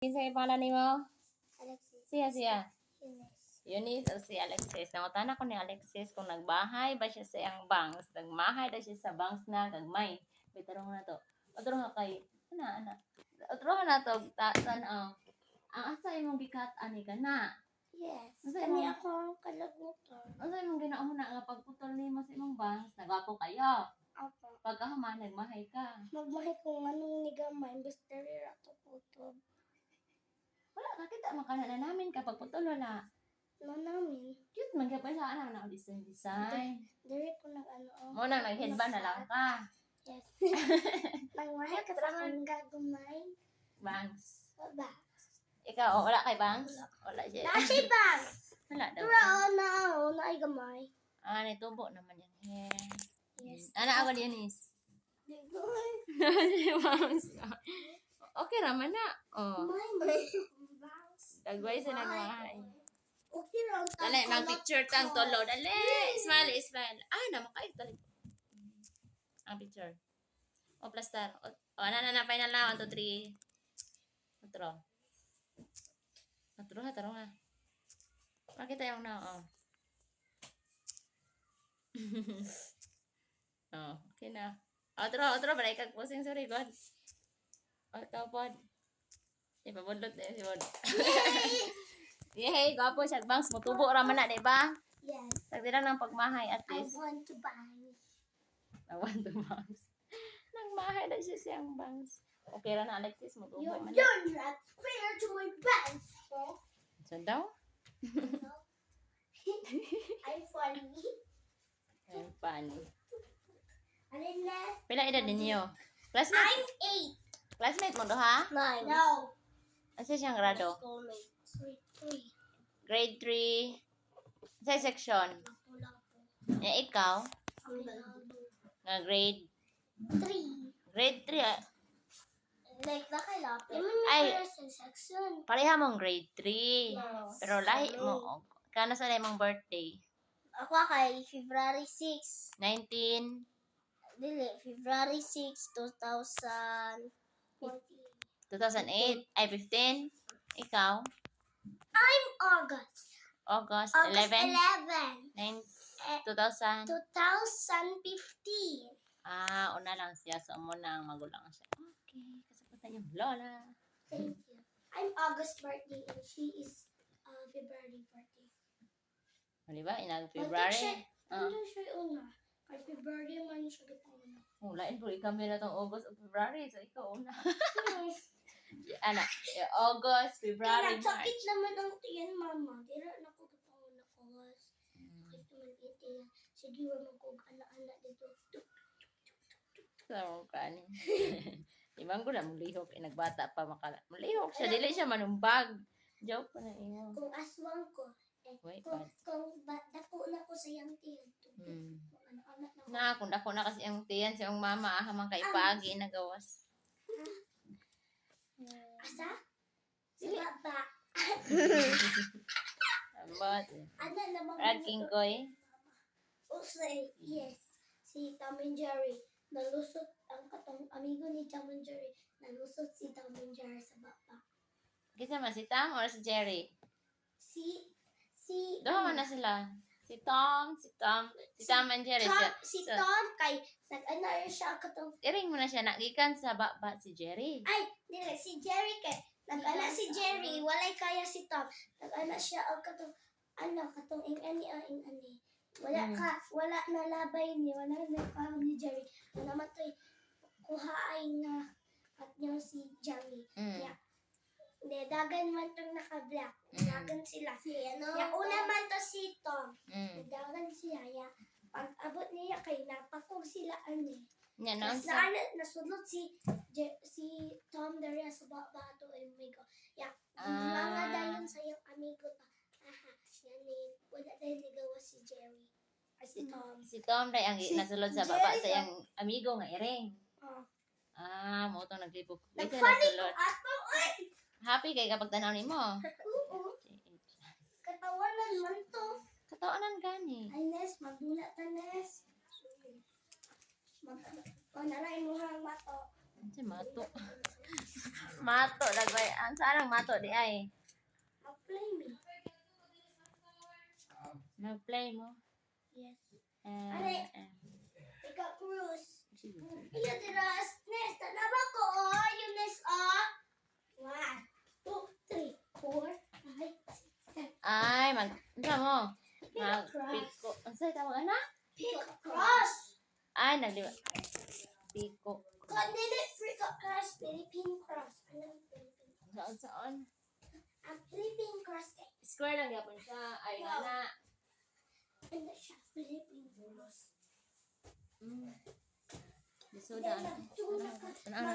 Kinsay pangalan nimo? Alexis. Siya. Eunice. Eunice o si Alexis. Nangutan ako ni Alexis kung nagbahay ba siya sa iyang bangs. Nagmahay na siya sa bangs na gagmay. Bitarong na to. Otro nga kay ana. Otro na to tan-aw. Ang asa imong bikat ani ka na. Yes. Asa Kani imong ako ang kalagutan. asa imong ginauna nga pagputol nimo sa imong bangs. Nagapo kayo. Ako. Pagkahuman nagmahay ka. Magmahay ko anong nigamay. Basta rira to puto. Wala ka kita makana na namin kapag putol wala. No namin. Cute man gyud pa sa ana na design. Diri ko nag-ano. Mo nang nag-headband na lang ka. Yes. Nangmahay ka sa akong gagumay. Bangs. Baba. Ikaw, wala kay bangs? Wala siya. Nasi bang! Wala daw. Pero na ay gamay. Ah, tubo naman yung hair. Yes. Ana ako Eunice. Digoy. Bangs. Okay raman na. Oh. May bangs. Dagway sa nagmahay. Okay lang. Dali, mag-picture tang tolo. Dali. Smile. Ah, naman kayo. Dali. Ang picture. O, plaster. O, na, final na. 1, 2, 3. Otro. Taro nga. Makita yung na, oh. Oh, okay na. Otro, balay kag posing, sorry, God. O, ikaw, Pod. Ipabundot na yun si Pod. Yay, gwapo siya, bangs. Mutubo raman na, diba? Yes. Tagdilang ng pagmahay, at I least. want to buy. I want to bangs. Nagmahay na siya siyang bangs. Okay ra na, Alexis. Mutubo You're man. not fair to my bangs. So daw? I'm funny. Ay, funny. Alin na? Pila edad ninyo? Classmate? I'm 8. Classmate mo do, ha? 9. No. Asa siyang grado? Schoolmate. Grade 3. Sa section? Lapu-lapu. Ikaw? Ang labo. Nga grade 3. Grade 3. Like na kay lapit. Ay. Sa section. Pareha mong grade 3. Yes. Pero lahi mo. Kano sa mong birthday? Ako kay February 6. 19. Dili, February 6, 2014. 2008. Ay, 15. Ikaw? I'm August. August August 11. 11. 2000. 2015. Ah, una lang siya. So, muna ang magulang siya. Okay. Kasagutan yung lola. Thank you. I'm August birthday and she is February birthday. O, diba? Inag February. Ano siya una? Kay February man siya gitang una. Lain po kami na itong August o February. So, ikaw una. Ano? August, February, Kaya sakit March. naman ang tiyan, mama. Dira na ko gitang una ko. Sakit naman iti. Sige, wala ko ana-ana dito. So, kanin. Ibang ko na mulihok. Nagbata pa makala. Mulihok siya. Dili siya manumbag. Joke pa na iyo. Kung aswang ko, Wait, kung dako na ko sa iyang tiyan. Ano-ana na ko. Kung dako na kasi ang tiyan sa iyong mama, hamang kay pagi nagawas. Asa? Sa baba. Ambot. Ano naman? Rad King Koy. Usay, yes. Si Tom and Jerry. Nalusot ang katong amigo ni Tom and Jerry. Nalusot si Tom and Jerry sa baba. Kisa man si Tom or si Jerry? Si Doon man na sila. Si Tom and Jerry. Si Tom kay nag-ano siya katong Iring mo na siya. Nagikan sa baba si Jerry. ay, dili si Jerry kay nag-ana si Jerry, walay kaya si Tom. Nag-ana siya og katong katong ingani. Wala na labay ni, wala na pa ni Jerry. Ano naman to'y kuhaay na at niyo si Jerry. Yeah. Hindi, dagan man itong naka-black. Dagan sila. Ya, una man to si Tom. Dagan siya. Ya, pag abot niya kay napakog sila Yan no? Sa nasulot si Tom Daria sa bato amigo. Ya, mga dayon sa iyong amigo ta. Aha, yan wala dahil ligawa si Jerry. Si Tom. Si Tom day ang nasulod sa baba sa iyang amigo nga iring. Mo itong naglipok. Nagfunny ko ato, oy! Happy kay kapag tanaw ni mo. Oo. Katawanan man to. Katawanan gani. Ay, Nes, magdula ta, Nes. Naray mo hang mato. Si mato. Mato lagay. Ang saan ang mato di ay? Apply me. Mag-play mo. Yes. Eh, Are. eh. Ikaw, Cruz. Sige. Iyo, tiras. Nes, tanama ko, oh. Yung nes, oh. 1, 2, 3, 4, 5, 6, 7. Ay, ano mo? Cross. Mag-piko. Ang sa'yo tawag na? Pick up cross. Ay, nagliwa. Piko. Kandili, pick up cross. Philippine cross. Anong Philippine cross? Saan? Ang Philippine cross kay. Square lang yapon siya. Ay, nga na. Ano siya? Philippine cross. Bisuda. Then, nagtulak ka. Ano?